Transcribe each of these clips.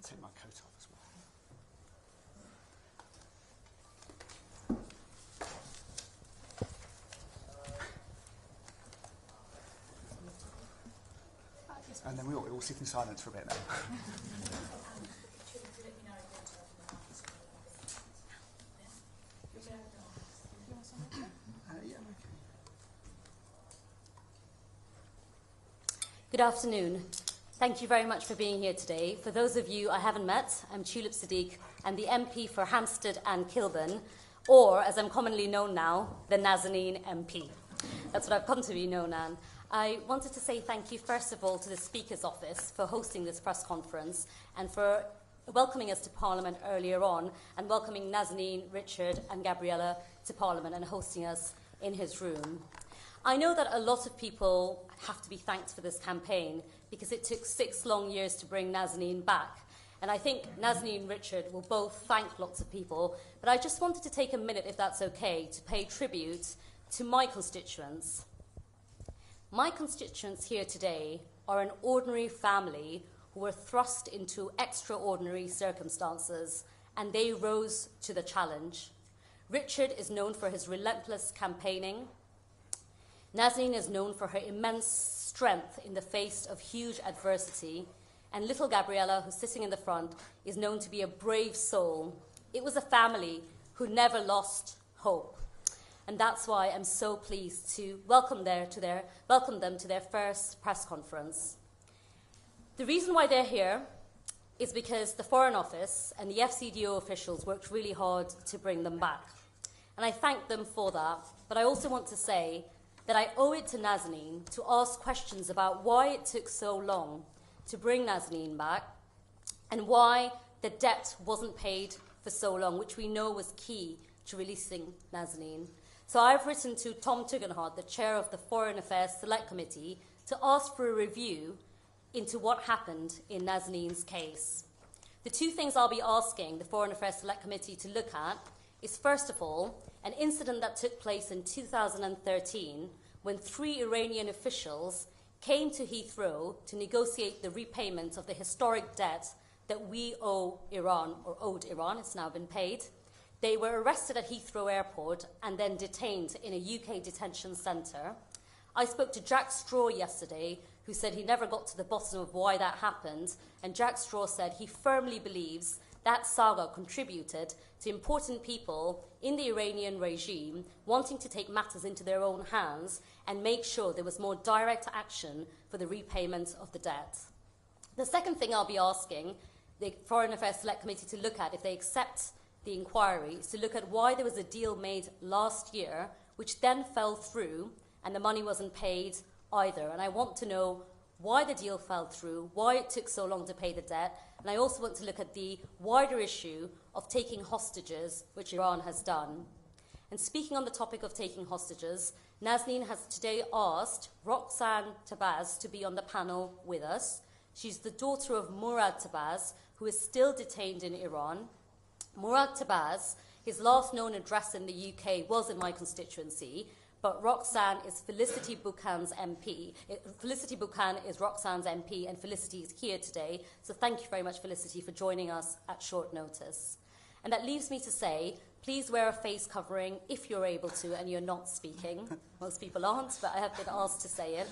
take my coat off as well. And then we all sit in silence for a bit now. Good afternoon. Thank you very much for being here today. For those of you I haven't met, I'm Tulip Siddiq. I'm the MP for Hampstead and Kilburn, or as I'm commonly known now, the Nazanin MP. That's what I've come to be known as. I wanted to say thank you, first of all, to the Speaker's Office for hosting this press conference and for welcoming us to Parliament earlier on and welcoming Nazanin, Richard and Gabriella to Parliament and hosting us in his room. I know that a lot of people have to be thanked for this campaign because it took 6 long years to bring Nazanin back. And I think Nazanin and Richard will both thank lots of people, but I just wanted to take a minute, if that's okay, to pay tribute to my constituents. My constituents here today are an ordinary family who were thrust into extraordinary circumstances, and they rose to the challenge. Richard is known for his relentless campaigning. Nazanin is known for her immense strength in the face of huge adversity, and little Gabriella, who's sitting in the front, is known to be a brave soul. It was a family who never lost hope. And that's why I'm so pleased to welcome them to their first press conference. The reason why they're here is because the Foreign Office and the FCDO officials worked really hard to bring them back. And I thank them for that. But I also want to say that I owe it to Nazanin to ask questions about why it took so long to bring Nazanin back and why the debt wasn't paid for so long, which we know was key to releasing Nazanin. So I've written to Tom Tugendhat, the chair of the Foreign Affairs Select Committee, to ask for a review into what happened in Nazanin's case. The 2 things I'll be asking the Foreign Affairs Select Committee to look at is, first of all, an incident that took place in 2013 when 3 Iranian officials came to Heathrow to negotiate the repayment of the historic debt that we owe Iran, or owed Iran. It's now been paid. They were arrested at Heathrow Airport and then detained in a UK detention centre. I spoke to Jack Straw yesterday, who said he never got to the bottom of why that happened, and Jack Straw said he firmly believes that saga contributed to important people in the Iranian regime wanting to take matters into their own hands and make sure there was more direct action for the repayment of the debt. The second thing I'll be asking the Foreign Affairs Select Committee to look at, if they accept the inquiry, is to look at why there was a deal made last year which then fell through and the money wasn't paid either. And I want to know why the deal fell through, why it took so long to pay the debt, and I also want to look at the wider issue of taking hostages, which Iran has done. And speaking on the topic of taking hostages, Nazanin has today asked Roxanne Tabaz to be on the panel with us. She's the daughter of Murad Tabaz, who is still detained in Iran. Murad Tabaz, his last known address in the UK was in my constituency, but Roxanne is Felicity Buchan's MP. Felicity Buchan is Roxanne's MP, and Felicity is here today. So thank you very much, Felicity, for joining us at short notice. And that leaves me to say, please wear a face covering if you're able to and you're not speaking. Most people aren't, but I have been asked to say it.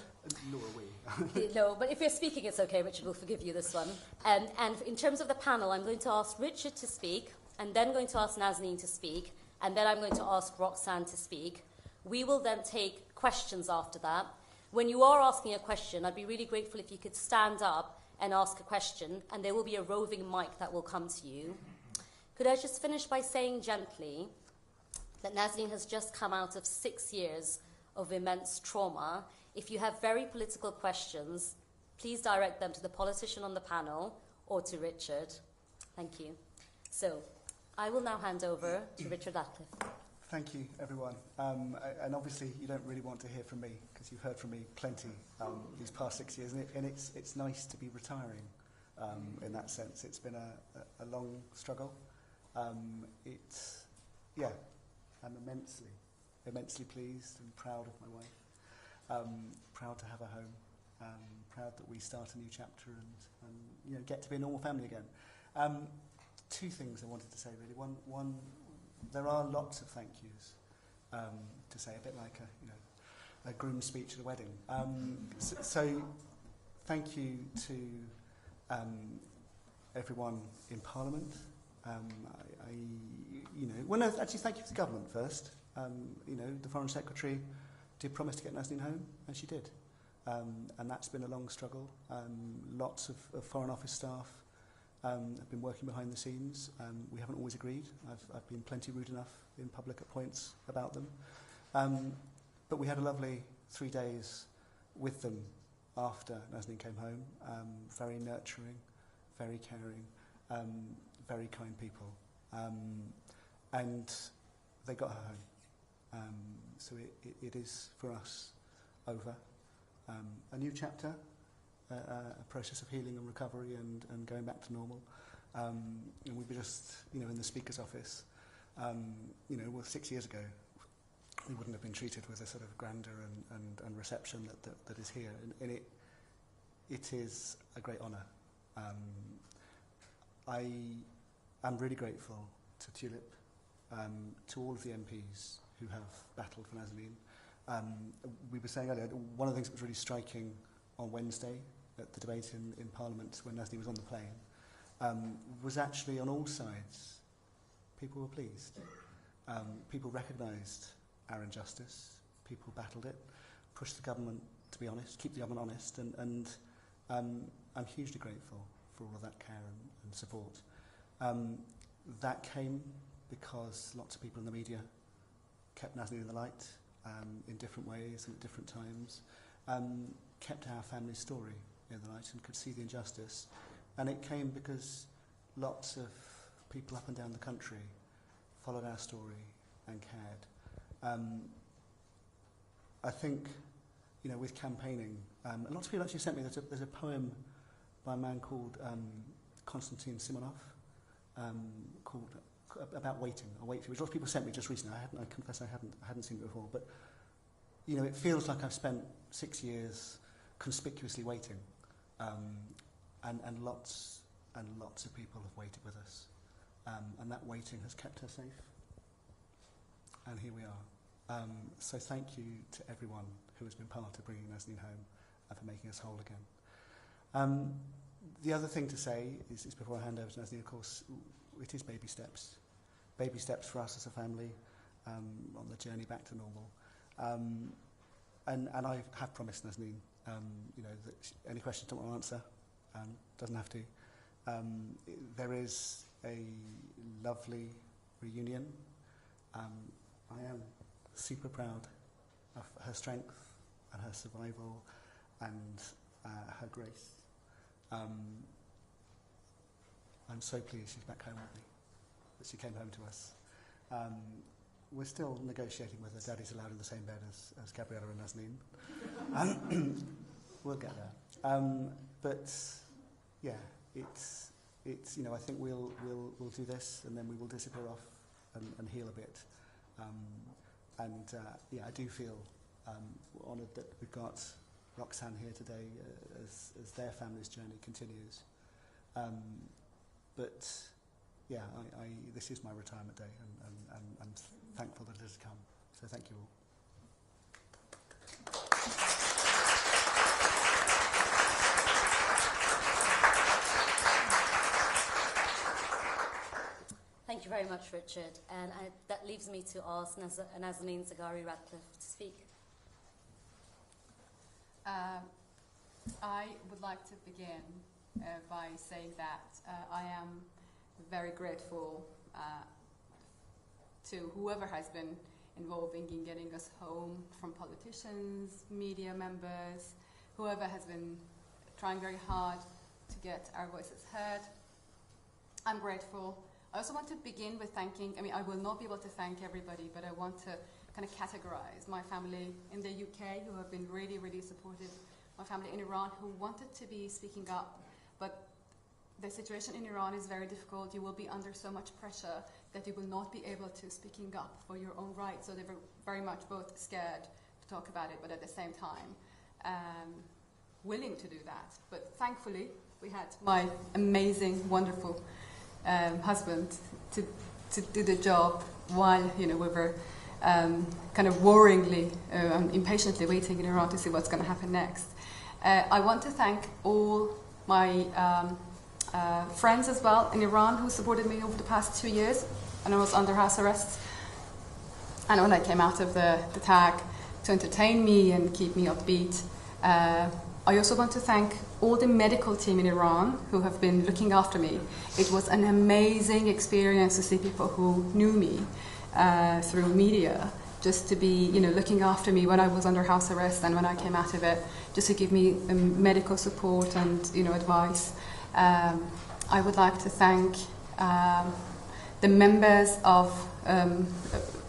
Nor are we. No, but if you're speaking, it's okay. Richard will forgive you this one. And in terms of the panel, I'm going to ask Richard to speak, and then going to ask Nazanin to speak, and then I'm going to ask Roxanne to speak. We will then take questions after that. When you are asking a question, I'd be really grateful if you could stand up and ask a question, and there will be a roving mic that will come to you. Could I just finish by saying gently that Nazanin has just come out of 6 years of immense trauma. If you have very political questions, please direct them to the politician on the panel or to Richard. Thank you. So, I will now hand over to Richard Ratcliffe. Thank you, everyone. And obviously, you don't really want to hear from me, because you've heard from me plenty these past 6 years, and it's nice to be retiring in that sense. It's been a long struggle. I'm immensely pleased and proud of my wife, proud to have a home, proud that we start a new chapter and get to be a normal family again. Two things I wanted to say, really. One, there are lots of thank yous to say, a bit like a groom's speech at a wedding. So thank you to everyone in Parliament. Actually, thank you to the government first. The Foreign Secretary did promise to get Nazanin home, and she did. And that's been a long struggle. Lots of Foreign Office staff have been working behind the scenes. We haven't always agreed. I've been plenty rude enough in public at points about them. But we had a lovely 3 days with them after Nazanin came home. Very nurturing, very caring, very kind people. And they got her home. So it is, for us, over. A new chapter, a process of healing and recovery and going back to normal. And we were just, in the Speaker's office, 6 years ago, we wouldn't have been treated with a sort of grandeur and reception that is here. And it is a great honour. I am really grateful to Tulip, to all of the MPs who have battled for Nazanin. We were saying earlier, one of the things that was really striking on Wednesday at the debate in Parliament when Nazanin was on the plane was actually on all sides, people were pleased. People recognised our injustice, people battled it, pushed the government to be honest, keep the government honest, and I'm hugely grateful for all of that care and support. That came because lots of people in the media kept Nazanin in the light in different ways and at different times, kept our family story in the light and could see the injustice. And it came because lots of people up and down the country followed our story and cared. I think, with campaigning, lots of people actually sent me, there's a poem by a man called Konstantin Simonov called about waiting, which lots of people sent me just recently. I confess I hadn't seen it before, but it feels like I've spent 6 years conspicuously waiting, and lots of people have waited with us, and that waiting has kept her safe. And here we are. So thank you to everyone who has been part of bringing Nazanin home and for making us whole again. The other thing to say is before I hand over to Nazanin, of course, it is baby steps. Baby steps for us as a family on the journey back to normal. And I have promised Nazanin, that any questions I don't want to answer, doesn't have to. There is a lovely reunion. I am super proud of her strength and her survival and her grace. I'm so pleased she's back home with me, that she came home to us. We're still negotiating whether Daddy's allowed in the same bed as Gabriella and Nazanin. We'll get there. But yeah, it's I think we'll do this and then we will disappear off and heal a bit. I do feel honoured that we've got Roxanne here today as their family's journey continues. But yeah, this is my retirement day, and I'm thankful that it has come. So thank you all. Thank you very much, Richard. And that leaves me to ask Nazanin Zaghari-Ratcliffe to speak. I would like to begin by saying that I am very grateful to whoever has been involved in getting us home, from politicians, media members, whoever has been trying very hard to get our voices heard. I'm grateful. I also want to begin with thanking, I will not be able to thank everybody, but I want to kind of categorize my family in the UK who have been really, really supportive, my family in Iran who wanted to be speaking up, but the situation in Iran is very difficult. You will be under so much pressure that you will not be able to speaking up for your own rights. So they were very much both scared to talk about it, but at the same time willing to do that. But thankfully, we had my amazing, wonderful husband to do the job while we were kind of worryingly and impatiently waiting in Iran to see what's going to happen next. I want to thank all my friends as well in Iran who supported me over the past 2 years, and I was under house arrest. And when I came out of the tag, to entertain me and keep me upbeat. I also want to thank all the medical team in Iran who have been looking after me. It was an amazing experience to see people who knew me through media, just to be, looking after me when I was under house arrest and when I came out of it, just to give me medical support and, advice. I would like to thank the members of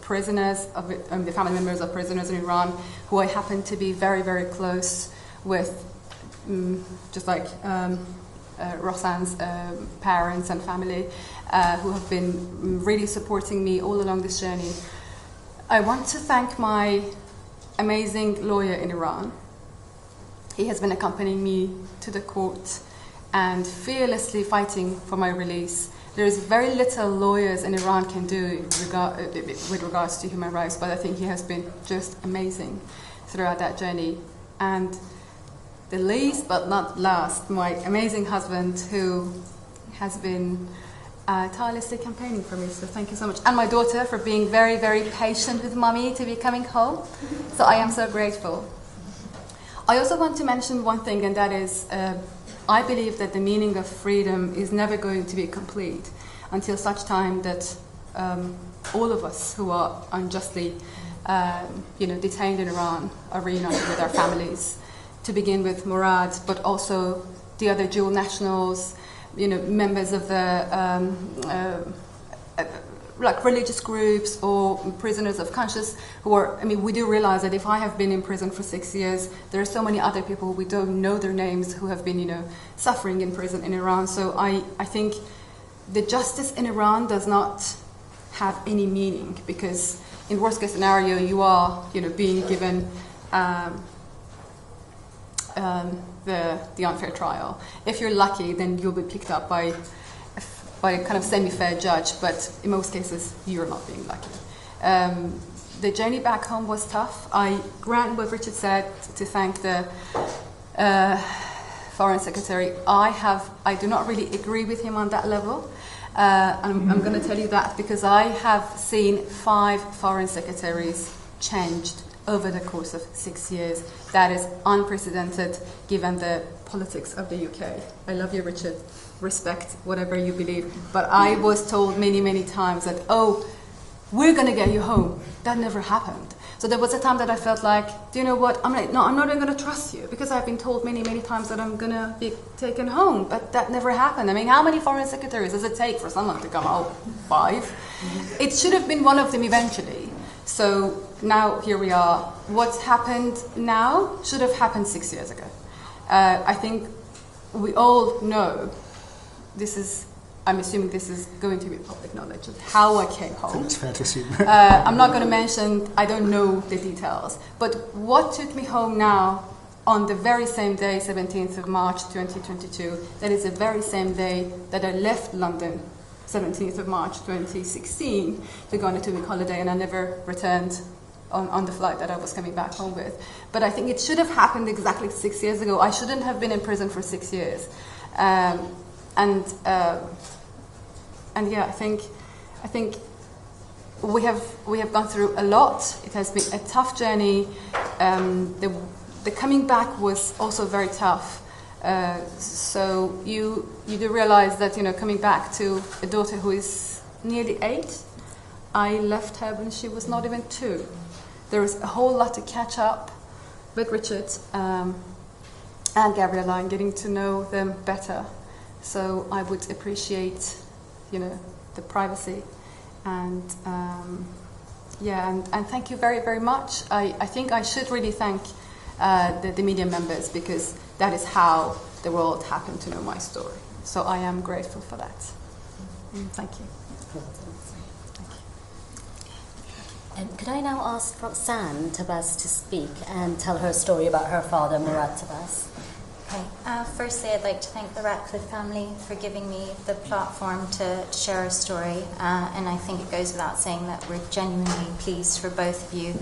prisoners, the family members of prisoners in Iran, who I happen to be very, very close with, just like Roxanne's parents and family, who have been really supporting me all along this journey. I want to thank my amazing lawyer in Iran. He has been accompanying me to the court and fearlessly fighting for my release. There is very little lawyers in Iran can do with regards to human rights, but I think he has been just amazing throughout that journey. And the least but not last, my amazing husband, who has been tirelessly campaigning for me, so thank you so much. And my daughter for being very, very patient with mommy to be coming home, so I am so grateful. I also want to mention one thing, and that is I believe that the meaning of freedom is never going to be complete until such time that all of us who are unjustly detained in Iran are reunited with our families. To begin with Murad, but also the other dual nationals, members of the like religious groups or prisoners of conscience who are, we do realize that if I have been in prison for 6 years, there are so many other people, we don't know their names, who have been, suffering in prison in Iran. So I think the justice in Iran does not have any meaning, because in worst case scenario, you are, being given the unfair trial. If you're lucky, then you'll be picked up by a kind of semi-fair judge, but in most cases, you're not being lucky. The journey back home was tough. I grant what Richard said, to thank the Foreign Secretary. I do not really agree with him on that level. I'm going to tell you that because I have seen 5 foreign secretaries changed over the course of 6 years. That is unprecedented given the politics of the UK. I love you, Richard. Respect whatever you believe. But I was told many, many times that, oh, we're going to get you home. That never happened. So there was a time that I felt like, do you know what? I'm not even going to trust you, because I've been told many, many times that I'm going to be taken home. But that never happened. How many foreign secretaries does it take for someone to come home? 5? It should have been one of them eventually. So now here we are. What's happened now should have happened 6 years ago. I think we all know, I'm assuming this is going to be public knowledge, of how I came home. It's fair to assume. I'm not going to mention, I don't know the details. But what took me home now, on the very same day, 17th of March 2022, that is the very same day that I left London, 17th of March 2016, to go on a 2-week holiday, and I never returned on the flight that I was coming back home with. But I think it should have happened exactly 6 years ago. I shouldn't have been in prison for 6 years. And yeah, I think we have gone through a lot. It has been a tough journey. The coming back was also very tough. So you do realize that, coming back to a daughter who is nearly 8, I left her when she was not even 2. There is a whole lot to catch up with Richard and Gabriella and getting to know them better. So I would appreciate, the privacy, and and thank you very, very much. I think I should really thank the media members, because that is how the world happened to know my story. So I am grateful for that. Thank you. Could I now ask Roxanne Tabas to speak and tell her story about her father, Murad Tabas? Firstly, I'd like to thank the Ratcliffe family for giving me the platform to share our story. And I think it goes without saying that we're genuinely pleased for both of you,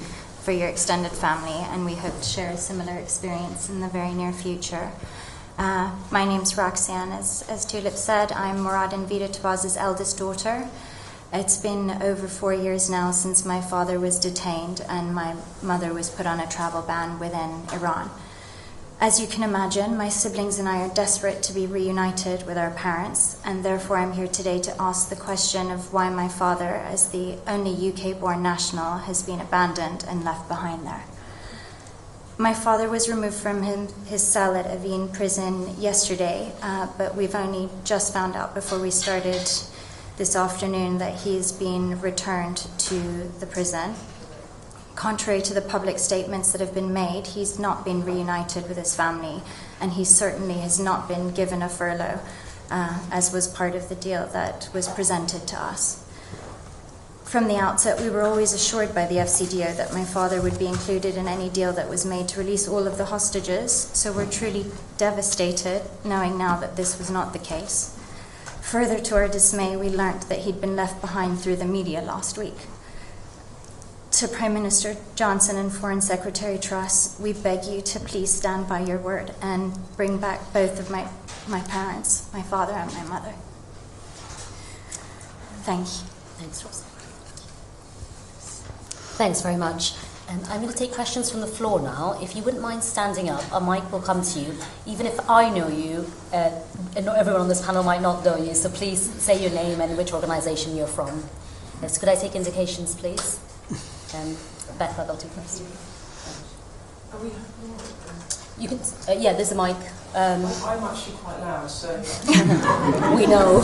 for your extended family, and we hope to share a similar experience in the very near future. My name's Roxanne, as Tulip said. I'm Murad and Vida Tawaz's eldest daughter. It's been over 4 years now since my father was detained and my mother was put on a travel ban within Iran. As you can imagine, my siblings and I are desperate to be reunited with our parents, and therefore I'm here today to ask the question of why my father, as the only UK-born national, has been abandoned and left behind there. My father was removed from his cell at Evin prison yesterday, but we've only just found out before we started this afternoon that he is being returned to the prison. Contrary to the public statements that have been made, he's not been reunited with his family, and he certainly has not been given a furlough, as was part of the deal that was presented to us. From the outset, we were always assured by the FCDO that my father would be included in any deal that was made to release all of the hostages, so we're truly devastated knowing now that this was not the case. Further to our dismay, we learnt that he'd been left behind through the media last week. To Prime Minister Johnson and Foreign Secretary Truss, we beg you to please stand by your word and bring back both of my parents, my father and my mother. Thank you. Thanks, Rosa. Thanks very much. I'm going to take questions from the floor now. If you wouldn't mind standing up, a mic will come to you. Even if I know you, and not everyone on this panel might not know you, so please say your name and which organisation you're from. Yes, could I take indications, please? Beth, I'll do first. You can, yeah, there's a mic. I'm actually quite loud, so... We know.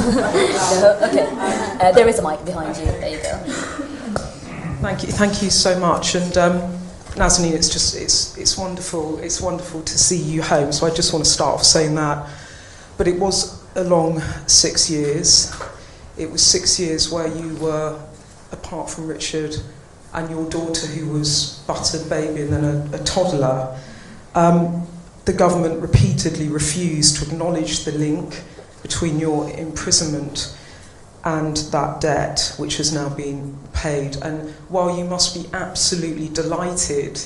No, okay. There is a mic behind you. There you go. Thank you so much. And Nazanin, it's wonderful. It's wonderful to see you home. So I just want to start off saying that. But it was a long 6 years. It was 6 years where you were, apart from Richard and your daughter, who was but a baby and then a toddler, the government repeatedly refused to acknowledge the link between your imprisonment and that debt, which has now been paid. And while you must be absolutely delighted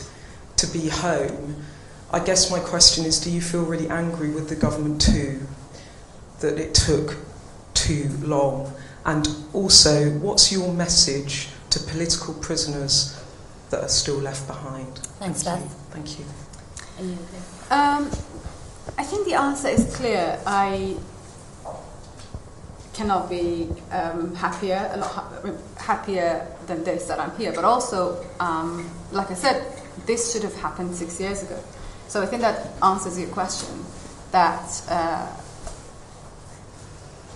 to be home, I guess my question is, do you feel really angry with the government too, that it took too long? And also, what's your message to political prisoners that are still left behind? Thanks, Beth. Thank you. Are you okay? I think the answer is clear. I cannot be happier, a lot happier than this, that I'm here. But also, like I said, this should have happened 6 years ago. So I think that answers your question, that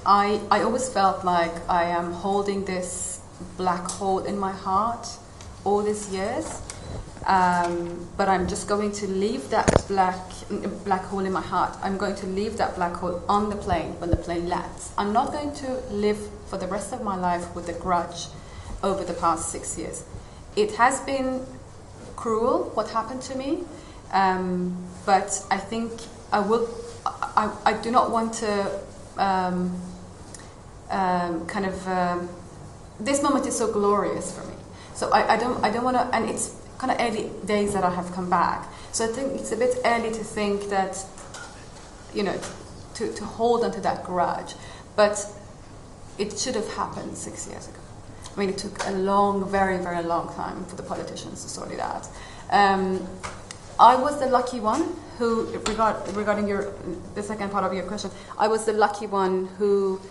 I always felt like I am holding this black hole in my heart all these years, but I'm just going to leave that black hole in my heart. I'm going to leave that black hole on the plane when the plane lands. I'm not going to live for the rest of my life with a grudge over the past 6 years. It has been cruel what happened to me, but I think I do not want to this moment is so glorious for me. So I don't want to, and it's kind of early days that I have come back. So I think it's a bit early to think that, you know, to hold onto that grudge. But it should have happened 6 years ago. I mean, it took a long, very, very long time for the politicians to sort it out. I was the lucky one who, regarding the second part of your question, I was the lucky one who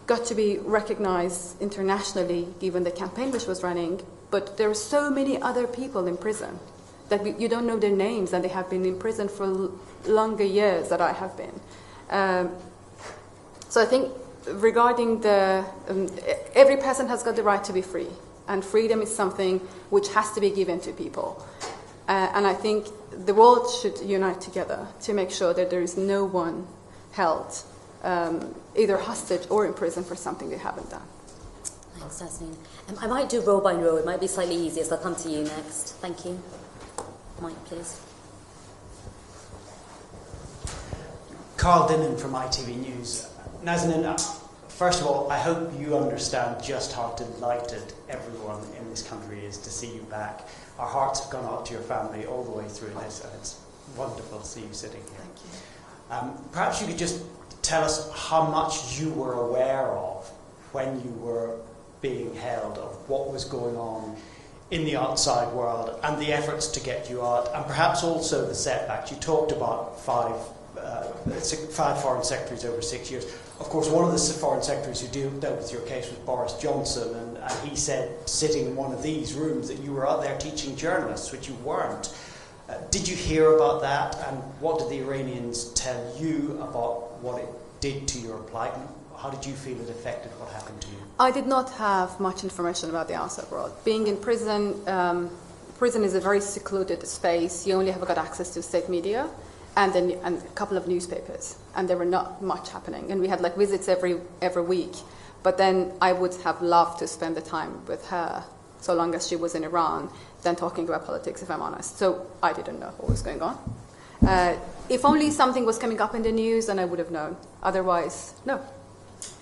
got to be recognized internationally given the campaign which was running, but there are so many other people in prison that you don't know their names, and they have been in prison for longer years than I have been. So I think regarding every person has got the right to be free, and freedom is something which has to be given to people. And I think the world should unite together to make sure that there is no one held either hostage or in prison for something they haven't done. Thanks, Nazanin. I might do row by row. It might be slightly easier, so I'll come to you next. Thank you. Mike, please. Carl Dinnan from ITV News. Nazanin, first of all, I hope you understand just how delighted everyone in this country is to see you back. Our hearts have gone out to your family all the way through this, and it's wonderful to see you sitting here. Thank you. Perhaps you could just tell us how much you were aware of when you were being held, of what was going on in the outside world and the efforts to get you out, and perhaps also the setbacks. You talked about five foreign secretaries over 6 years. Of course, one of the foreign secretaries who dealt with your case was Boris Johnson, and he said, sitting in one of these rooms, that you were out there teaching journalists, which you weren't. Did you hear about that, and what did the Iranians tell you about what it did to your plight, and how did you feel it affected what happened to you? I did not have much information about the outside world. Being in prison, prison is a very secluded space. You only have got access to state media and a couple of newspapers, and there were not much happening. And we had like visits every week. But then I would have loved to spend the time with her, so long as she was in Iran, than talking about politics, if I'm honest. So I didn't know what was going on. If only something was coming up in the news, then I would have known. Otherwise, no.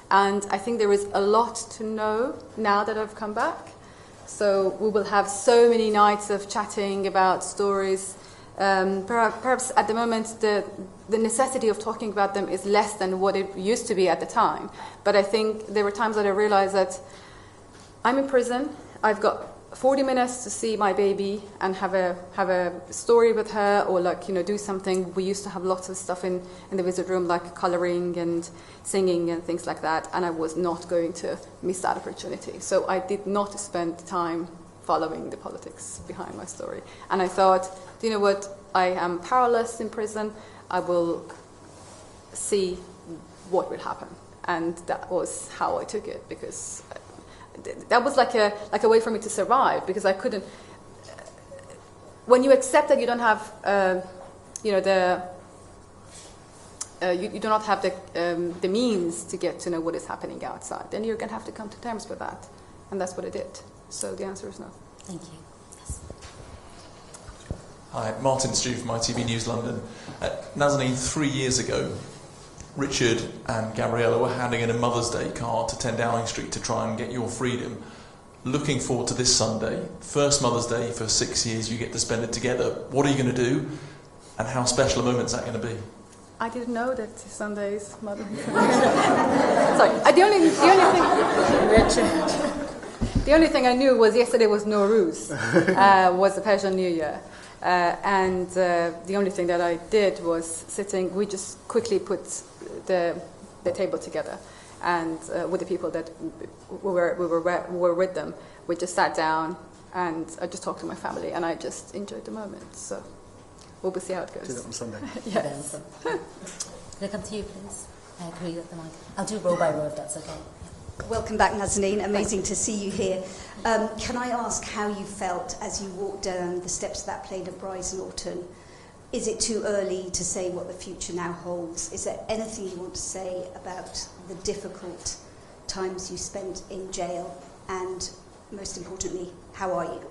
And I think there is a lot to know now that I've come back. So we will have so many nights of chatting about stories. Perhaps at the moment the necessity of talking about them is less than what it used to be at the time. But I think there were times that I realized that I'm in prison. I've got 40 minutes to see my baby and have a story with her, or do something. We used to have lots of stuff in the visit room, like coloring and singing and things like that, and I was not going to miss that opportunity. So I did not spend time following the politics behind my story. And I thought, you know what, I am powerless in prison. I will see what will happen. And that was how I took it, because that was like a way for me to survive, because I couldn't. When you accept that you don't have, you do not have the means to get to know what is happening outside, then you're going to have to come to terms with that, and that's what I did. So the answer is no. Thank you. Yes. Hi, Martin Stew from ITV News London. Nazanin, 3 years ago, Richard and Gabriella were handing in a Mother's Day card to 10 Downing Street to try and get your freedom. Looking forward to this Sunday, first Mother's Day for 6 years, you get to spend it together. What are you going to do, and how special a moment is that going to be? I didn't know that Sunday is Mother's Day. Sorry, the only thing I knew was yesterday was Nowruz, was the Persian New Year. And the only thing that I did was we just quickly put the table together, and with the people that we were with them, we just sat down and I just talked to my family, and I just enjoyed the moment. So we'll see how it goes. Do that on Sunday. Yes. Can I come to you, please? I agree with the mic. I'll do row by row if that's okay. Welcome back, Nazanin. Amazing to see you here. Can I ask how you felt as you walked down the steps of that plane at Brize Norton? Is it too early to say what the future now holds? Is there anything you want to say about the difficult times you spent in jail? And most importantly, how are you?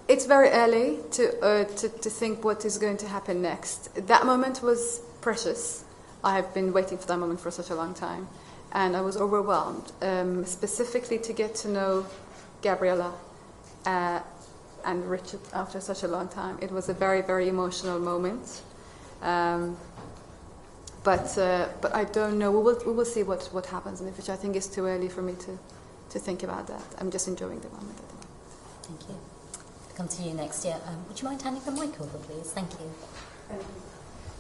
It's very early to think what is going to happen next. That moment was precious. I have been waiting for that moment for such a long time. And I was overwhelmed, specifically to get to know Gabriella and Richard after such a long time. It was a very, very emotional moment. But I don't know. We will see what happens in the future. I think it's too early for me to think about that. I'm just enjoying the moment at the moment. Thank you. I'll come to you next. Yeah. Would you mind handing the mic over, please? Thank you.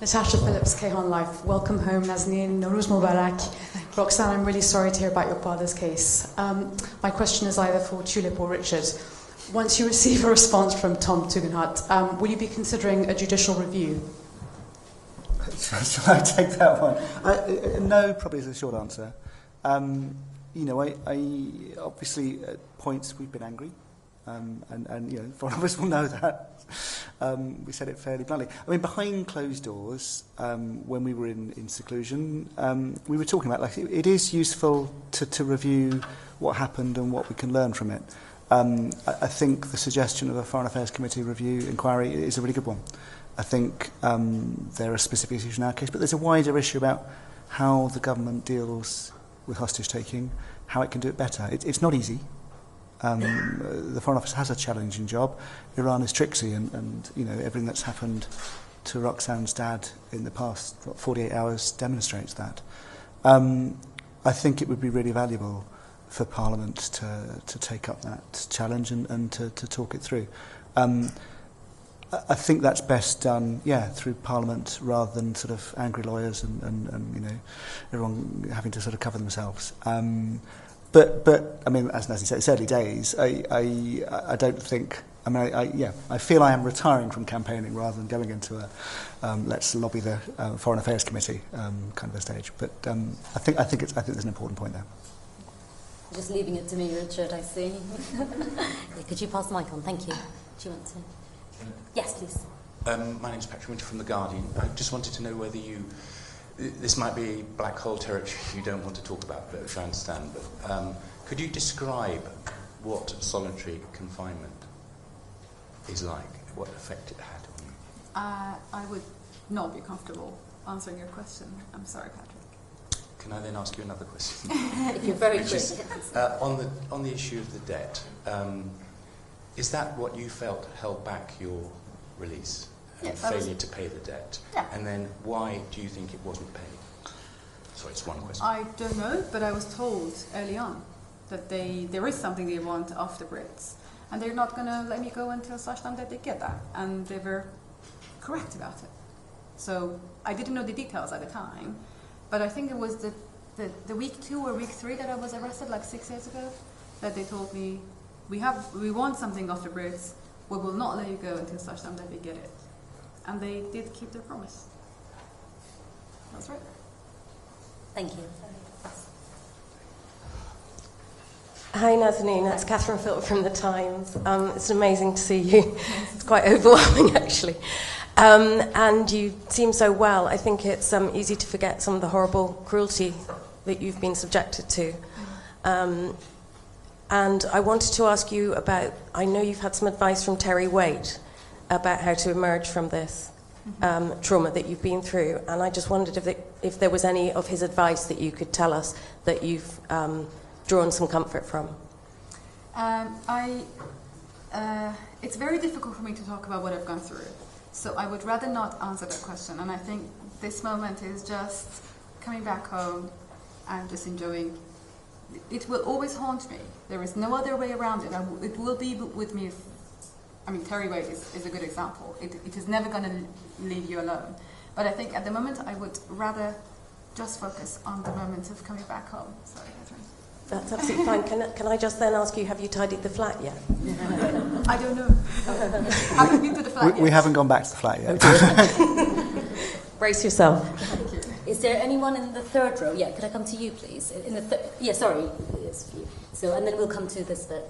Natasha Phillips, Kayhan Life. Welcome home, Nazanin. Nowruz Mubarak. Roxanne, I'm really sorry to hear about your father's case. My question is either for Tulip or Richard. Once you receive a response from Tom Tugendhat, will you be considering a judicial review? Shall I take that one? No, probably is a short answer. I obviously at points we've been angry, and foreign of us will know that. We said it fairly bluntly. I mean, behind closed doors, when we were in seclusion, we were talking about it is useful to review what happened and what we can learn from it. I think the suggestion of a Foreign Affairs Committee review inquiry is a really good one. I think there are specific issues in our case, but there's a wider issue about how the government deals with hostage taking, how it can do it better. It's not easy. The Foreign Office has a challenging job. Iran is tricksy, and you know, everything that's happened to Roxanne's dad in the past 48 hours demonstrates that. I think it would be really valuable for Parliament to take up that challenge and to talk it through. I think that's best done, through Parliament rather than sort of angry lawyers and you know, everyone having to sort of cover themselves. But I mean, as Nazanin said, it's early days. I don't think. I mean, I feel I am retiring from campaigning rather than going into a let's lobby the Foreign Affairs Committee kind of a stage. But I think there's an important point there. Just leaving it to me, Richard, I see. Could you pass the mic on? Thank you. Do you want to? Yes, please. My name's Patrick Winter from The Guardian. I just wanted to know whether this might be black hole territory you don't want to talk about, which I understand, but could you describe what solitary confinement is like, what effect it had on you? I would not be comfortable answering your question. I'm sorry, Patrick. Can I then ask you another question? If you're very quick. On the issue of the debt, is that what you felt held back your release? Failure to pay the debt? Yeah. And then why do you think it wasn't paid? Sorry, it's one question. I don't know, but I was told early on that there is something they want off the Brits, and they're not going to let me go until such time that they get that. And they were correct about it. So I didn't know the details at the time, but I think it was the week 2 or week 3 that I was arrested, like 6 years ago, that they told me, we want something off the Brits, we will not let you go until such time that we get it. And they did keep their promise. That's right. Thank you. Hi Nazanin, that's Catherine Filter from The Times. It's amazing to see you. It's quite overwhelming actually. And you seem so well. I think it's easy to forget some of the horrible cruelty that you've been subjected to. And I wanted to ask you about, I know you've had some advice from Terry Waite about how to emerge from this trauma that you've been through. And I just wondered if there was any of his advice that you could tell us that you've drawn some comfort from. It's very difficult for me to talk about what I've gone through. So I would rather not answer that question. And I think this moment is just coming back home and just enjoying. It will always haunt me. There is no other way around it. It will be with me. Terry Waite is a good example. It is never going to leave you alone. But I think at the moment I would rather just focus on the moment of coming back home. Sorry, Catherine. That's absolutely fine. Can I just then ask you, have you tidied the flat yet? I don't know. I haven't been to the flat yet. We haven't gone back to the flat yet. Brace yourself. Thank you. Is there anyone in the third row? Yeah, could I come to you, please? Sorry. Yes, you. So, and then we'll come to this bit.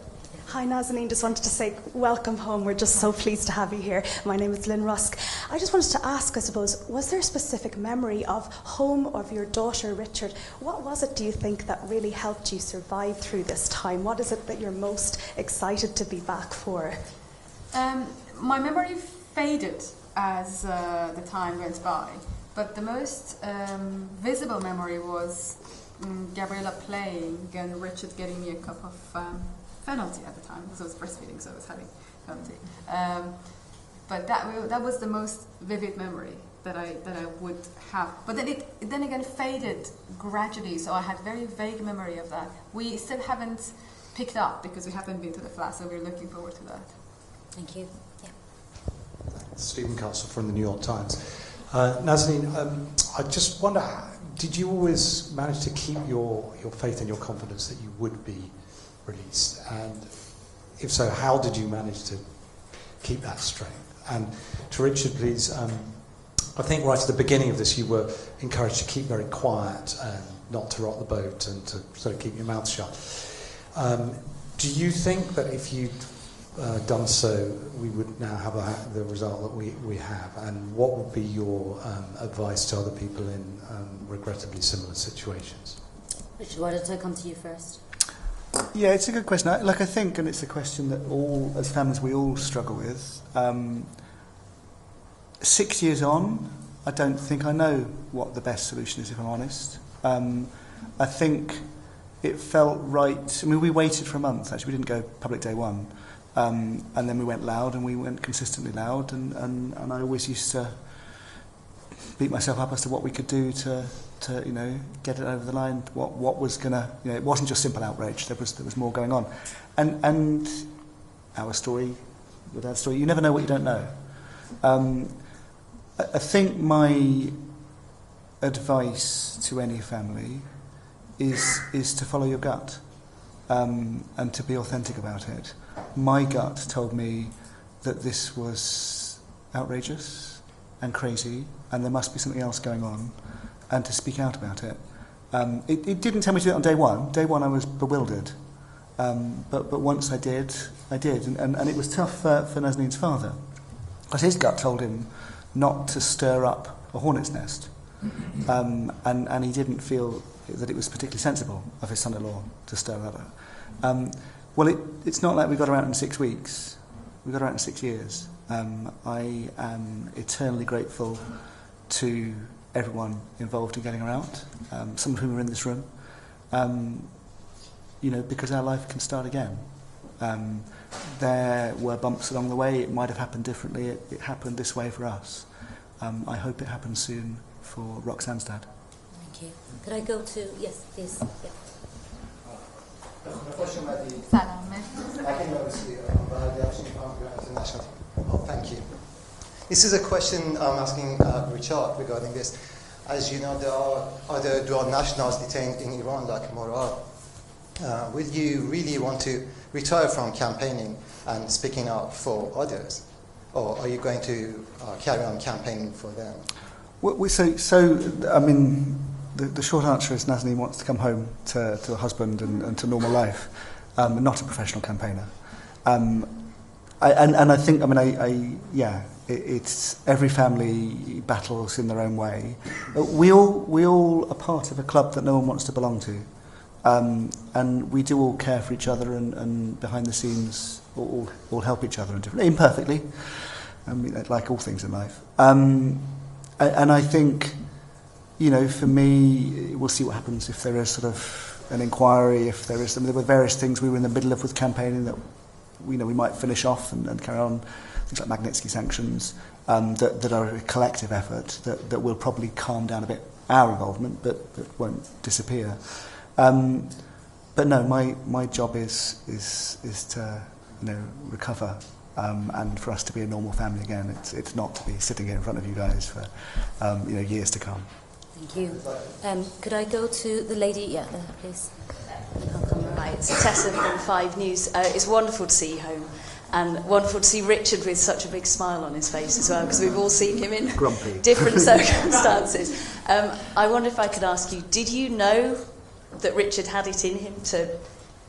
Hi Nazanin, just wanted to say welcome home. We're just so pleased to have you here. My name is Lynn Rusk. I just wanted to ask, I suppose, was there a specific memory of home, of your daughter Richard? What was it, do you think, that really helped you survive through this time? What is it that you're most excited to be back for? My memory faded as the time went by, but the most visible memory was Gabriella playing and Richard getting me a cup of Fenalty at the time, because I was breastfeeding, so I was having Fenalty. But that was the most vivid memory that I would have. But then again faded gradually, so I had very vague memory of that. We still haven't picked up because we haven't been to the flat, so we're looking forward to that. Thank you. Yeah. Stephen Castle from the New York Times. Nazanin, I just wonder, did you always manage to keep your faith and your confidence that you would be released? And if so, how did you manage to keep that strength? And to Richard, please, I think right at the beginning of this you were encouraged to keep very quiet and not to rock the boat and to sort of keep your mouth shut. Do you think that if you'd done so, we would now have the result that we have? And what would be your advice to other people in regrettably similar situations? Richard, why don't I come to you first? Yeah, it's a good question. I think, and it's a question that all, as families, we all struggle with. 6 years on, I don't think I know what the best solution is, if I'm honest. I think it felt right. I mean, we waited for a month, actually. We didn't go public day one. And then we went loud, and we went consistently loud. And I always used to beat myself up as to what we could do to get it over the line. What was going to, it wasn't just simple outrage. There was more going on. And our story, with our story, you never know what you don't know. I think my advice to any family is to follow your gut, and to be authentic about it. My gut told me that this was outrageous and crazy, and there must be something else going on, and to speak out about it. It didn't tell me to do it on day one. Day one I was bewildered. But once I did. And it was tough for Nazanin's father, because his gut told him not to stir up a hornet's nest. And he didn't feel that it was particularly sensible of his son-in-law to stir that up. Well, it's not like we got her out in 6 weeks. We got her out in 6 years. I am eternally grateful to everyone involved in getting her out, some of whom are in this room, because our life can start again. There were bumps along the way. It might have happened differently. It happened this way for us. I hope it happens soon for Roxanne's dad. Thank you. Could I go to... Yes, please. Yeah. Thank you. This is a question I'm asking Richard regarding this. As you know, there are other dual nationals detained in Iran, like Murad. Will you really want to retire from campaigning and speaking out for others? Or are you going to carry on campaigning for them? The short answer is Nazanin wants to come home to a husband and to normal life, not a professional campaigner. I think, it's every family battles in their own way. We all are part of a club that no one wants to belong to. And we do all care for each other and behind the scenes all help each other imperfectly, like all things in life. And I think, for me, we'll see what happens if there is sort of an inquiry, if there is... there were various things we were in the middle of with campaigning that we might finish off and carry on, things like Magnitsky sanctions, that are a collective effort that will probably calm down a bit our involvement, but won't disappear. But no, my job is to recover, and for us to be a normal family again. It's not to be sitting here in front of you guys for years to come. Thank you. Could I go to the lady? Yeah, please. Hi, it's Tessa from 5 News. It's wonderful to see you home, and wonderful to see Richard with such a big smile on his face as well, because we've all seen him in grumpy different circumstances. I wonder if I could ask you, did you know that Richard had it in him to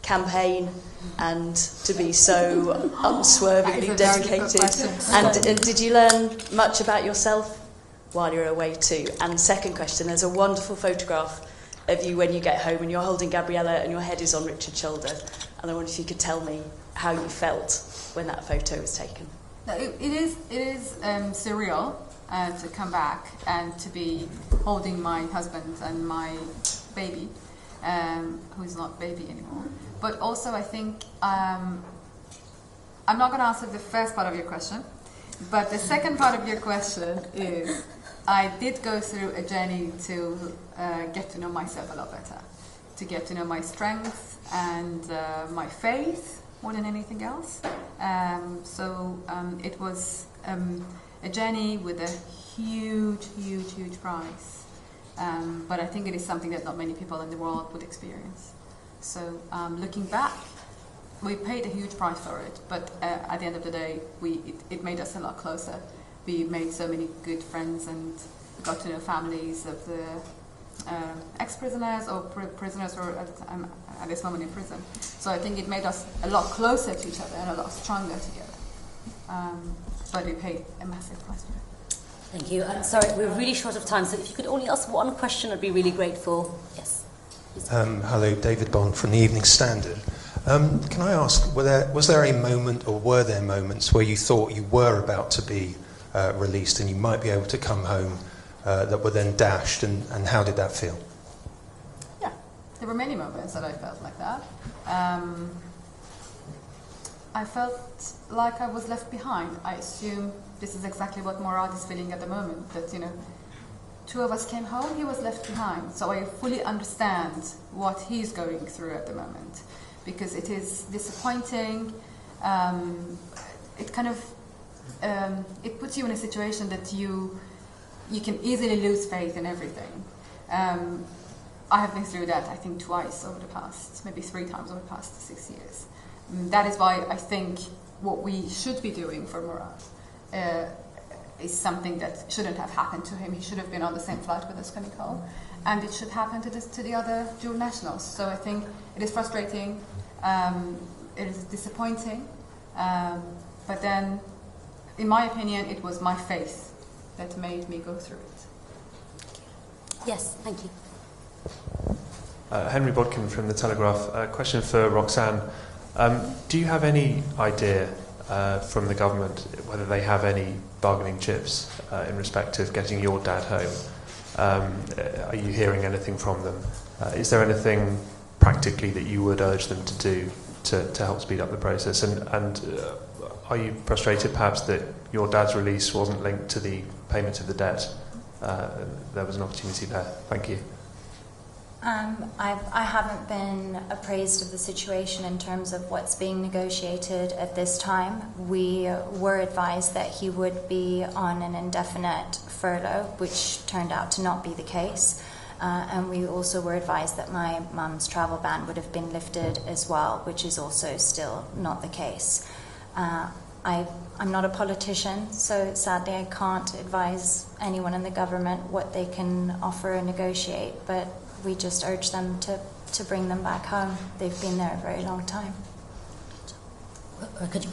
campaign and to be so unswervingly dedicated? And did you learn much about yourself while you were away too? And second question, there's a wonderful photograph of you when you get home and you're holding Gabriella and your head is on Richard's shoulder. And I wonder if you could tell me how you felt when that photo was taken. No, it is surreal to come back and to be holding my husband and my baby, who's not baby anymore. But also I think, I'm not going to answer the first part of your question, but the second part of your question is, I did go through a journey to get to know myself a lot better, to get to know my strengths and my faith more than anything else. It was a journey with a huge price. But I think it is something that not many people in the world would experience. So looking back, we paid a huge price for it, but at the end of the day, it made us a lot closer. We made so many good friends and got to know families of the ex-prisoners or prisoners who are at this moment in prison. So I think it made us a lot closer to each other and a lot stronger together. But we paid a massive price for it. Thank you. I'm sorry, we're really short of time, so if you could only ask one question, I'd be really grateful. Yes. Hello, David Bond from the Evening Standard. Can I ask, was there a moment or were there moments where you thought you were about to be released, and you might be able to come home, that were then dashed, and how did that feel? Yeah, there were many moments that I felt like that. I felt like I was left behind. I assume this is exactly what Murad is feeling at the moment, that, you know, two of us came home, he was left behind. So I fully understand what he's going through at the moment, because it is disappointing. It kind of, it puts you in a situation that you can easily lose faith in everything. I have been through that, I think, twice over the past, maybe 3 times over the past 6 years. That is why I think what we should be doing for Murad is something that shouldn't have happened to him. He should have been on the same flight with us coming home, and it should happen to the other dual nationals. So I think it is frustrating, it is disappointing, but then, in my opinion, it was my faith that made me go through it. Yes, thank you. Henry Bodkin from The Telegraph. A question for Roxanne. Do you have any idea from the government whether they have any bargaining chips in respect of getting your dad home? Are you hearing anything from them? Is there anything practically that you would urge them to do to help speed up the process? And are you frustrated perhaps that your dad's release wasn't linked to the payment of the debt? There was an opportunity there. Thank you. I haven't been appraised of the situation in terms of what's being negotiated at this time. We were advised that he would be on an indefinite furlough, which turned out to not be the case. And we also were advised that my mum's travel ban would have been lifted as well, which is also still not the case. I'm not a politician, so sadly I can't advise anyone in the government what they can offer and negotiate, but we just urge them to bring them back home. They've been there a very long time.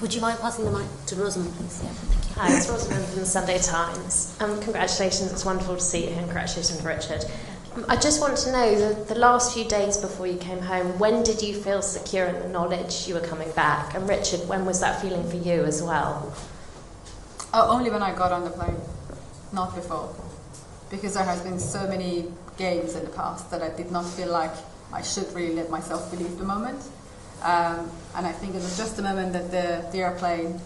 Would you mind passing the mic to Rosamund, please? Yeah, thank you. Hi, it's Rosamund from the Sunday Times. Congratulations, it's wonderful to see you, and congratulations, Richard. I just want to know, the last few days before you came home, when did you feel secure in the knowledge you were coming back? And Richard, when was that feeling for you as well? Oh, only when I got on the plane, not before. Because there has been so many games in the past that I did not feel like I should really let myself believe the moment. And I think it was just the moment that the airplane,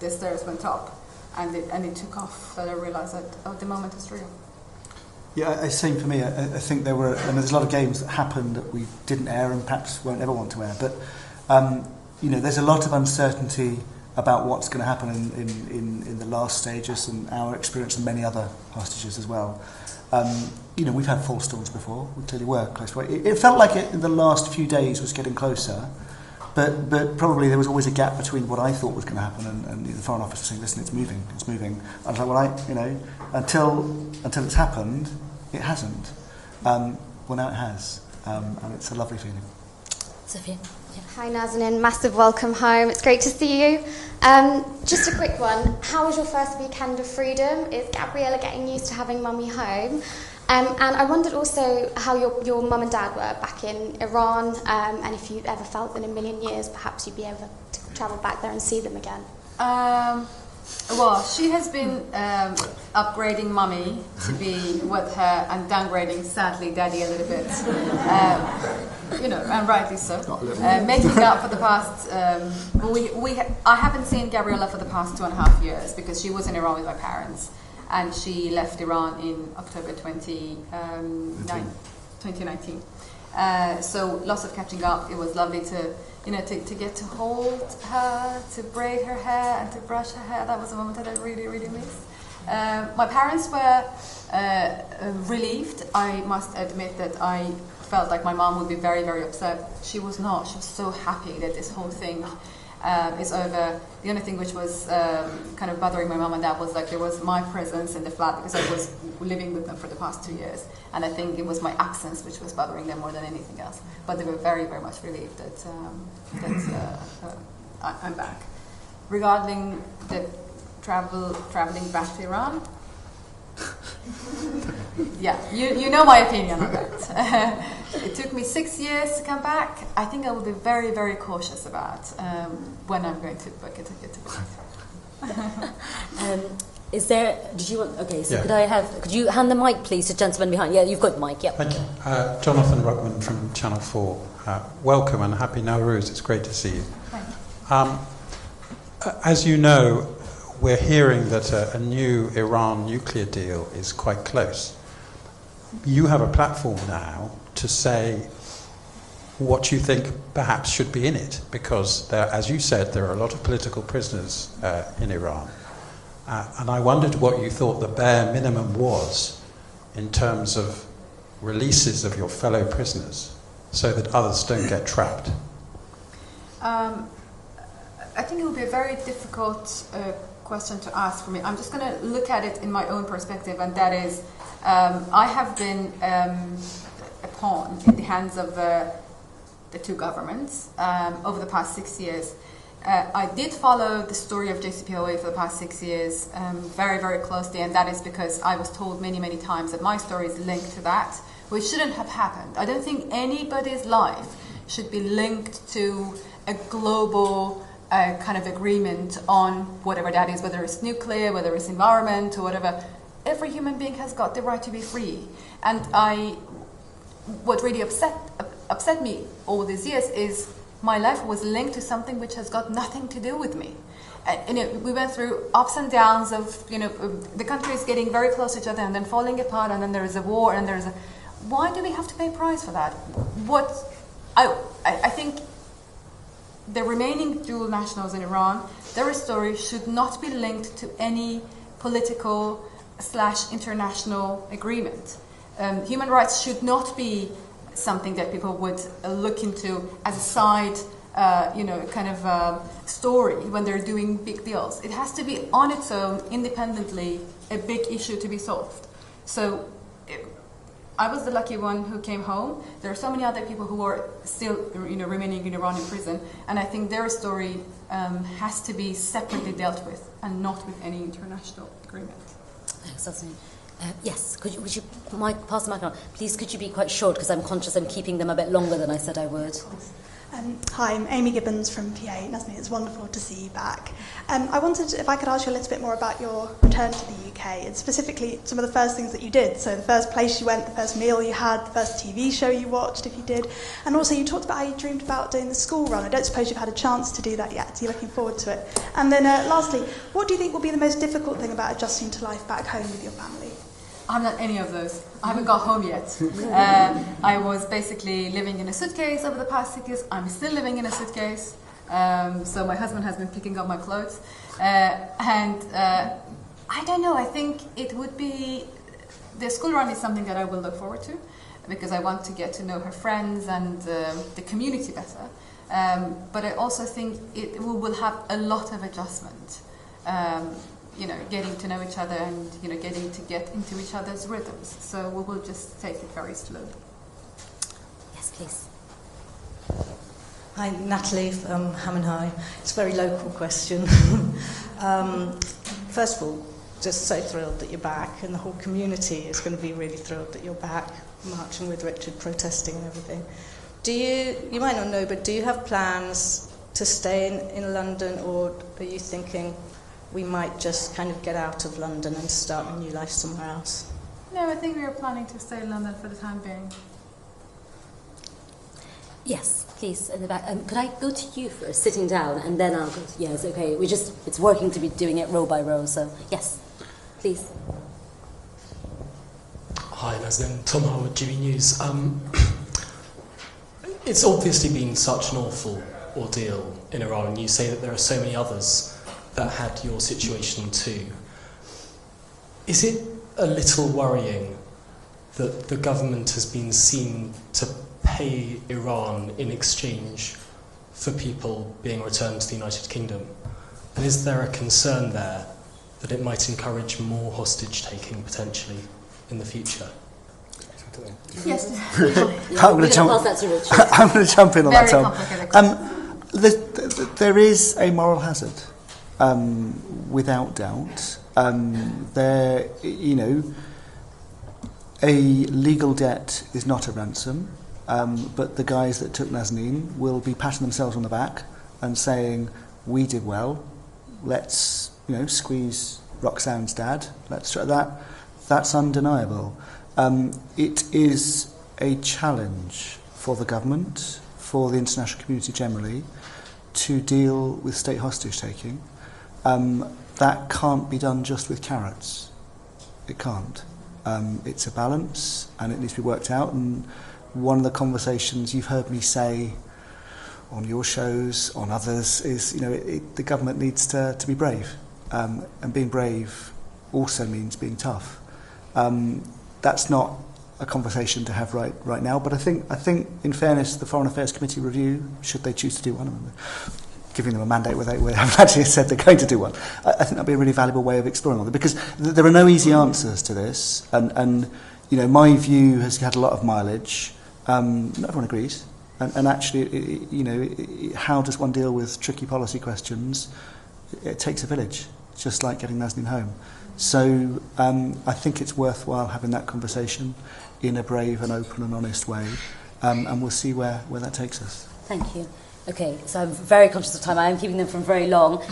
the stairs went up and it took off that I realized that, oh, the moment is real. Yeah, same for me. I think there's a lot of games that happened that we didn't air and perhaps won't ever want to air. But, you know, there's a lot of uncertainty about what's going to happen in the last stages, and our experience and many other hostages as well. You know, we've had false dawns before. We clearly were close to it. It felt like it in the last few days was getting closer, but probably there was always a gap between what I thought was going to happen and the Foreign Office was saying, listen, it's moving. I was like, well, you know, until it's happened, it hasn't. Well, now it has, and it's a lovely feeling. Sophia. Hi Nazanin, massive welcome home. It's great to see you. Just a quick one. How was your first weekend of freedom? Is Gabriella getting used to having mummy home? And I wondered also how your mum and dad were back in Iran, and if you ever felt that in a million years perhaps you'd be able to travel back there and see them again. Well, she has been upgrading mummy to be with her and downgrading, sadly, daddy a little bit. You know, and rightly so. Making up for the past... I haven't seen Gabriella for the past 2.5 years because she was in Iran with my parents. And she left Iran in October 2019. So lots of catching up. It was lovely to... You know, to get to hold her, to braid her hair and to brush her hair. That was a moment that I really, really missed. My parents were relieved. I must admit that I felt like my mom would be very, very upset. She was not. She was so happy that this whole thing is over. The only thing which was kind of bothering my mom and dad was like there was my presence in the flat because I was living with them for the past 2 years. And I think it was my absence which was bothering them more than anything else. But they were very, very much relieved that I'm back. Regarding the traveling back to Iran, yeah, you know my opinion on that. It took me 6 years to come back. I think I will be very, very cautious about when I'm going to book a ticket to go back. Is there, did you want, okay, so Yeah. could you hand the mic please to the gentleman behind? Yeah, you've got the mic, yep. Thank you. Jonathan Ruckman from Channel 4. Welcome and happy Nowruz. It's great to see you. As you know, we're hearing that a new Iran nuclear deal is quite close. You have a platform now to say what you think perhaps should be in it, because there, as you said, there are a lot of political prisoners in Iran. And I wondered what you thought the bare minimum was in terms of releases of your fellow prisoners so that others don't get trapped. I think it would be a very difficult question to ask for me. I'm just going to look at it in my own perspective, and that is, I have been a pawn in the hands of the two governments over the past 6 years. I did follow the story of JCPOA for the past 6 years very, very closely, and that is because I was told many, many times that my story is linked to that, which shouldn't have happened. I don't think anybody's life should be linked to a global kind of agreement on whatever that is, whether it's nuclear, whether it's environment, or whatever. Every human being has got the right to be free. And what really upset me all these years is my life was linked to something which has got nothing to do with me. We went through ups and downs of, the country is getting very close to each other and then falling apart, and then there is a war, and there is a... Why do we have to pay a price for that? I think the remaining dual nationals in Iran, their story should not be linked to any political/international agreement. Human rights should not be something that people would look into as a side, story when they're doing big deals. It has to be on its own, independently, a big issue to be solved. So I was the lucky one who came home. There are so many other people who are still, remaining in Iran in prison, and I think their story has to be separately dealt with and not with any international agreement. Thanks, yes, would you pass the mic on? Please, could you be quite short, because I'm conscious I'm keeping them a bit longer than I said I would. Hi, I'm Amy Gibbons from PA. Nazanin, it's wonderful to see you back. I wondered if I could ask you a little bit more about your return to the UK, and specifically some of the first things that you did. So the first place you went, the first meal you had, the first TV show you watched, if you did. And also you talked about how you dreamed about doing the school run. I don't suppose you've had a chance to do that yet, so you're looking forward to it. And then lastly, what do you think will be the most difficult thing about adjusting to life back home with your family? I'm not any of those. I haven't got home yet. I was basically living in a suitcase over the past 6 years. I'm still living in a suitcase. So my husband has been picking up my clothes. I don't know, I think it would be... The school run is something that I will look forward to, because I want to get to know her friends and the community better. But I also think we will have a lot of adjustment. Getting to know each other and, getting to get into each other's rhythms. So we will just take it very slowly. Yes, please. Hi, Natalie from Hammond High. It's a very local question. First of all, just so thrilled that you're back, and the whole community is going to be really thrilled that you're back, marching with Richard, protesting and everything. You might not know, but do you have plans to stay in London, or are you thinking we might just kind of get out of London and start a new life somewhere else? No, I think we are planning to stay in London for the time being. Yes, please, in the back. Could I go to you first, sitting down, and then I'll go to... Yes, okay. It's working to be doing it row by row, so yes, please. Hi, Nazanin. Tom Howard, GB News. It's obviously been such an awful ordeal in Iran, and you say that there are so many others that had your situation too. Is it a little worrying that the government has been seen to pay Iran in exchange for people being returned to the United Kingdom? And is there a concern there that it might encourage more hostage-taking potentially in the future? Yes. I'm going to jump in on that, Tom. There is a moral hazard. Without doubt, a legal debt is not a ransom, but the guys that took Nazanin will be patting themselves on the back and saying, "We did well. Let's, squeeze Roxanne's dad. That's undeniable. It is a challenge for the government, for the international community generally, to deal with state hostage taking. That can't be done just with carrots. It can't. It's a balance, and it needs to be worked out. And one of the conversations you've heard me say on your shows, on others, is the government needs to be brave, and being brave also means being tough. That's not a conversation to have right now, but I think in fairness, the Foreign Affairs Committee review, should they choose to do one, giving them a mandate where they haven't actually said they're going to do one, I think that'd be a really valuable way of exploring all that, because there are no easy answers to this, and my view has had a lot of mileage. Not everyone agrees, and actually, how does one deal with tricky policy questions? It takes a village, just like getting Nazanin home. So I think it's worthwhile having that conversation in a brave and open and honest way, and we'll see where that takes us. Thank you. Okay, so I'm very conscious of time. I am keeping them from very long.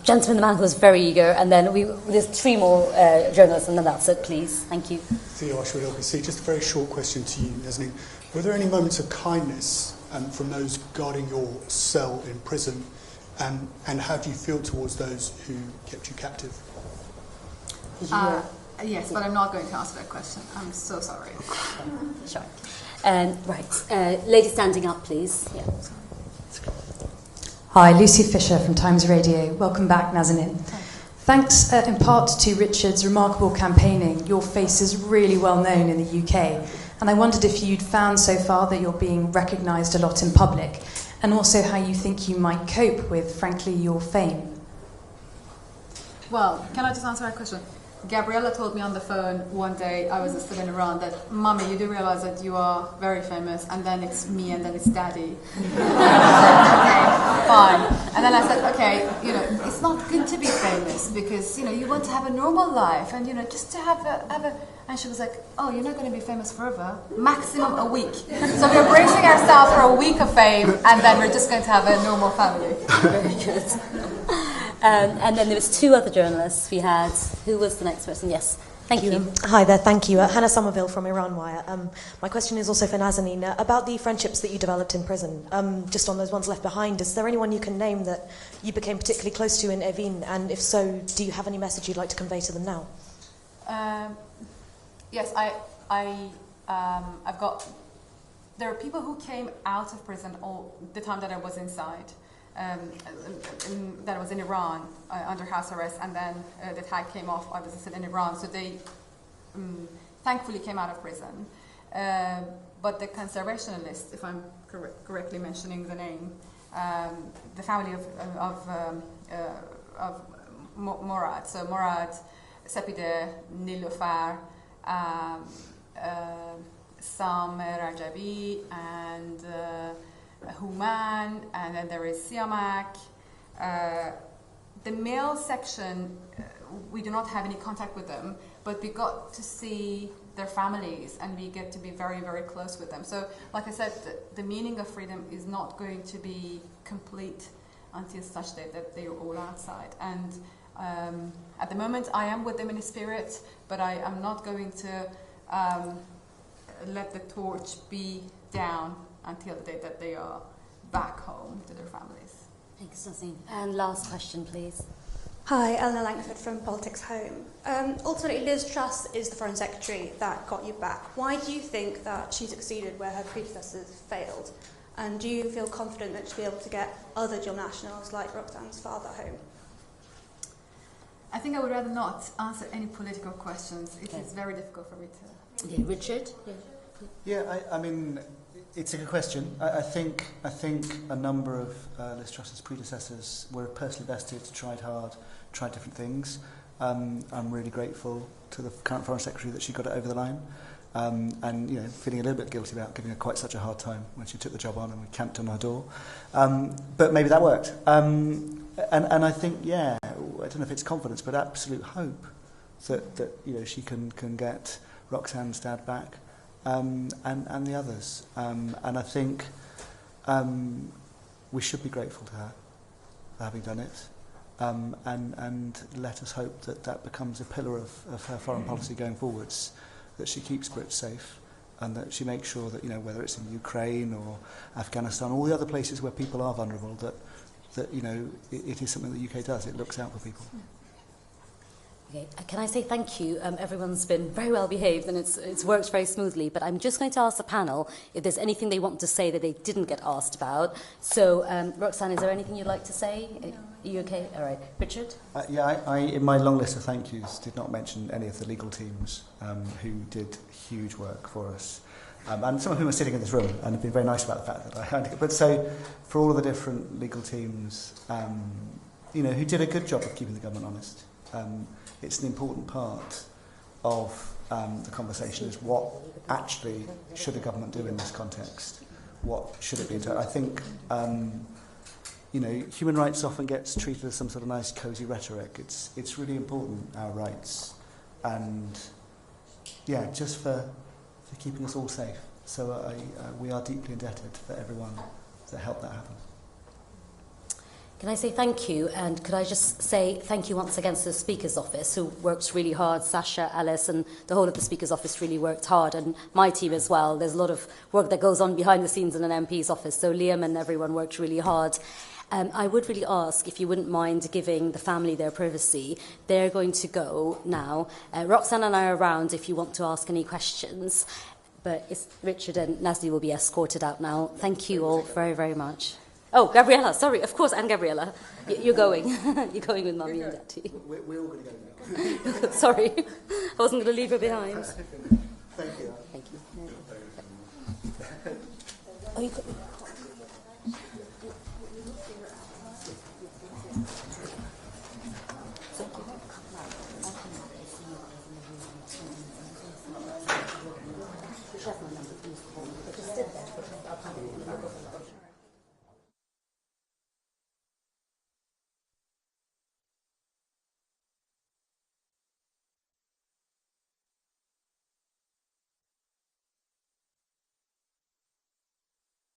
Gentleman, the man who was very eager, and then there's 3 more journalists, and then that's it, please. Thank you. Theo Ashwood, LBC. Just a very short question to you, Nazanin. Were there any moments of kindness from those guarding your cell in prison, and how do you feel towards those who kept you captive? Yes, but I'm not going to answer that question. I'm so sorry. Sure. Right. Lady standing up, please. Yeah. Hi, Lucy Fisher from Times Radio. Welcome back, Nazanin. Thanks in part to Richard's remarkable campaigning, your face is really well known in the UK. And I wondered if you'd found so far that you're being recognised a lot in public, and also how you think you might cope with, frankly, your fame. Well, can I just answer that question? Gabriella told me on the phone one day, I was still in Iran, that, Mommy, you do realize that you are very famous, and then it's me, and then it's Daddy. Okay, fine. And then I said, okay, it's not good to be famous, because, you want to have a normal life, and, just to have a... And she was like, oh, you're not going to be famous forever. Maximum a week. So we're bracing ourselves for a week of fame, and then we're just going to have a normal family. Very good. And then there was 2 other journalists. We had, who was the next person? Yes, thank you. Hi there, thank you. Hannah Somerville from Iran Wire. My question is also for Nazanin. About the friendships that you developed in prison, just on those ones left behind, is there anyone you can name that you became particularly close to in Evin? And if so, do you have any message you'd like to convey to them now? Yes, I've got... There are people who came out of prison all the time that I was inside. That I was in Iran under house arrest, and then the tag came off. I was still in Iran, so they thankfully came out of prison. But the conservationalists, if I'm correctly mentioning the name, the family of Morad, so Morad, Sepide, Nilofar, Sam Rajabi, and Human, and then there is Siamak. The male section, we do not have any contact with them, but we got to see their families, and we get to be very, very close with them. So, like I said, the meaning of freedom is not going to be complete until such day that they are all outside. And at the moment, I am with them in spirit, but I am not going to let the torch be down until the day that they are back home to their families. Thanks, Nazanin. And last question, please. Hi, Eleanor Langford from Politics Home. Ultimately, Liz Truss is the Foreign Secretary that got you back. Why do you think that she succeeded where her predecessors failed? And do you feel confident that she'll be able to get other dual nationals like Roxanne's father home? I think I would rather not answer any political questions. It is very difficult for me to... Yeah, Richard? Yeah, I mean, it's a good question. I think a number of Liz Truss's predecessors were personally vested, tried hard, tried different things. I'm really grateful to the current Foreign Secretary that she got it over the line. And, feeling a little bit guilty about giving her quite such a hard time when she took the job on and we camped on her door. But maybe that worked. And I think, I don't know if it's confidence, but absolute hope that she can get Roxanne's dad back, and the others. And I think we should be grateful to her for having done it. and let us hope that that becomes a pillar of her foreign policy going forwards, that she keeps Brits safe, and that she makes sure that, you know, whether it's in Ukraine or Afghanistan, all the other places where people are vulnerable, that you know, it is something the UK does. It looks out for people. Okay, can I say thank you? Everyone's been very well behaved and it's worked very smoothly, but I'm just going to ask the panel if there's anything they want to say that they didn't get asked about. So, Roxanne, is there anything you'd like to say? No. Are you okay? All right. Richard? I in my long list of thank yous, did not mention any of the legal teams who did huge work for us. And some of whom are sitting in this room and have been very nice about the fact that I had it. But so, for all of the different legal teams, you know, who did a good job of keeping the government honest. It's an important part of the conversation, is what actually should a government do in this context? What should it be? I think, you know, human rights often gets treated as some sort of nice, cosy rhetoric. It's really important, our rights. And, yeah, just for keeping us all safe. So we are deeply indebted for everyone that helped that happen. Can I say thank you? And could I just say thank you once again to the Speaker's Office, who worked really hard. Sasha, Alice, and the whole of the Speaker's Office really worked hard, and my team as well. There's a lot of work that goes on behind the scenes in an MP's office, so Liam and everyone worked really hard. I would really ask if you wouldn't mind giving the family their privacy. They're going to go now. Roxanne and I are around if you want to ask any questions, but Richard and Nasli will be escorted out now. Thank you all very, very much. Oh, Gabriella, sorry, of course, and Gabriella. You're going. You're going with Mummy and Daddy. We're all going to go now. Sorry, I wasn't going to leave her behind. Thank you. Thank you. Oh, you got...